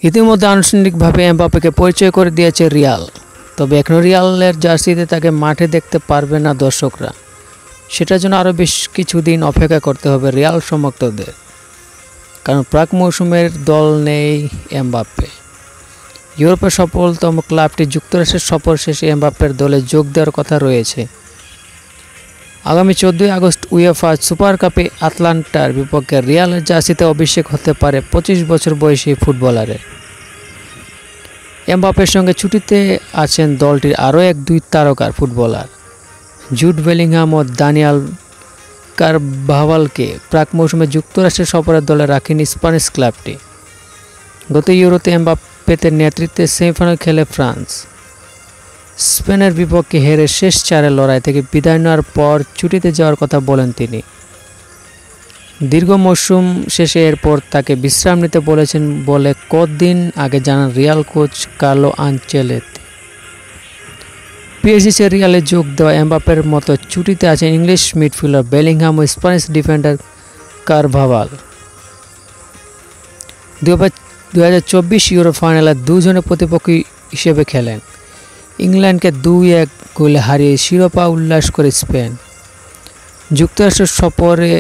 ইতিমধ্যে আনুষ্ঠানিকভাবে এমবাপ্পেকে পরিচয় করে দিয়েছে রিয়াল। তবে এখনও রিয়ালের জার্সিতে তাকে মাঠে দেখতে পারবে না দর্শকরা। সেটার জন্য আরও বেশ কিছুদিন অপেক্ষা করতে হবে রিয়াল সমর্থকদের, কারণ প্রাক মৌসুমের দল নেই এমবাপ্পে। ইউরোপের সফলতম ক্লাবটি যুক্তরাষ্ট্রের সফর শেষে এমবাপ্পের দলে যোগ দেওয়ার কথা রয়েছে। আগামী 14 আগস্ট উয়েফা সুপার কাপে আটলান্টার বিপক্ষে রিয়ালের জার্সিতে অভিষেক হতে পারে 25 বছর বয়সী ফুটবলারের। এমবাপ্পের সঙ্গে ছুটিতে আছেন দলটির আরও দুই তারকা ফুটবলার, জুড বেলিংহাম ও দানিয়েল কারভাভালকে। প্রাক মৌসুমে যুক্তরাষ্ট্রের সফরের দলে রাখেনি স্প্যানিশ ক্লাবটি। গত ইউরোতে এমবাপ্পের নেতৃত্বে সেমিফাইনাল খেলে ফ্রান্স। স্পেনের বিপক্ষে হেরে শেষ 4 লড়াই থেকে বিদায় নেওয়ার পর ছুটিতে যাওয়ার কথা বলেন তিনি। দীর্ঘ মৌসুম শেষে এরপর তাকে বিশ্রাম নিতে বলেছেন বলে কদিন আগে জানান Real coach Carlo Ancelotti. PSG রিয়ালে যোগ দেওয়া এমবাপ্পের মতো ছুটিতে আছেন ইংলিশ মিডফিল্ডার বেলিংহাম ও স্প্যানিশ ডিফেন্ডার কারভাভাল। 2024 ইউরো ফাইনালে দুজনে প্রতিপক্ষ হিসেবে খেলেন। ইংল্যান্ডকে 2-1 গোলে হারিয়ে শিরোপা উল্লাস করে স্পেন। যুক্তরাষ্ট্রের সফরে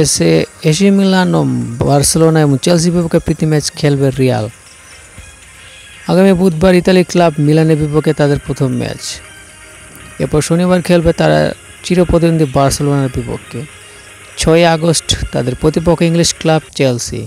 এসে এসি মিলান ও বার্সেলোনা এবং চেলসির বিপক্ষে প্রীতি ম্যাচ খেলবে রিয়াল। আগামী বুধবার ইতালি ক্লাব মিলানের বিপক্ষে তাদের প্রথম ম্যাচ। এরপর শনিবার খেলবে তারা চিরপ্রতিদ্বন্দ্বী বার্সেলোনার বিপক্ষে। 6 আগস্ট তাদের প্রতিপক্ষ ইংলিশ ক্লাব চেলসি।